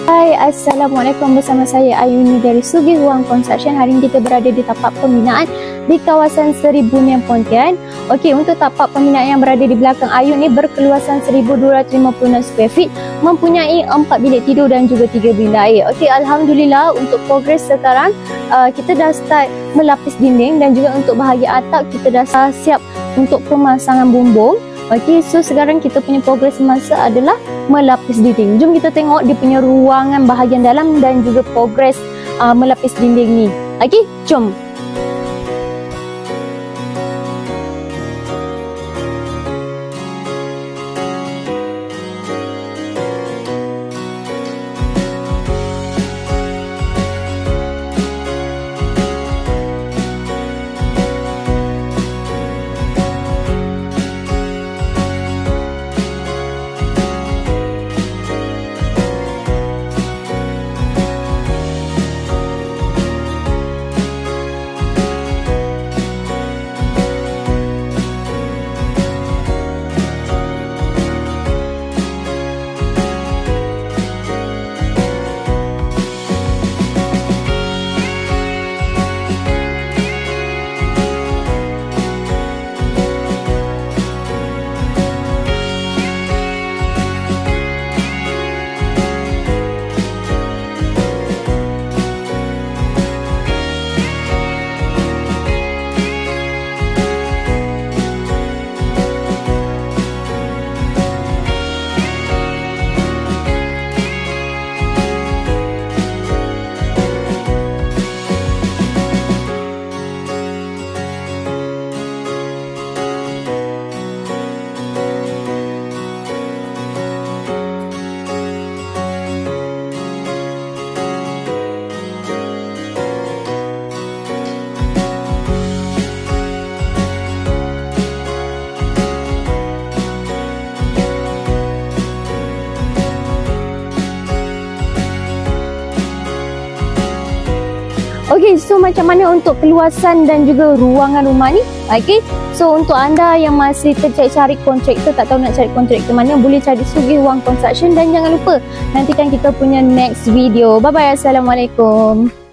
Hai, Assalamualaikum, bersama saya Ayuni dari Sugih Wang Construction. Hari ini kita berada di tapak pembinaan di kawasan Seribu Niam Pontian. Okey, untuk tapak pembinaan yang berada di belakang Ayu ni berkeluasan 1256 square feet, mempunyai 4 bilik tidur dan juga 3 bilik air. Okey, alhamdulillah untuk progres sekarang kita dah start melapis dinding dan juga untuk bahagian atap kita dah siap untuk pemasangan bumbung. Okey, so sekarang kita punya progres semasa adalah melapis dinding. Jom kita tengok dia punya ruangan bahagian dalam dan juga progres melapis dinding ni. Okey, jom. Okey, so macam mana untuk keluasan dan juga ruangan rumah ni? Okey, so untuk anda yang masih tercari kontraktor, tak tahu nak cari kontraktor mana, boleh cari Sugih Wang Construction dan jangan lupa nantikan kita punya next video. Bye bye, assalamualaikum.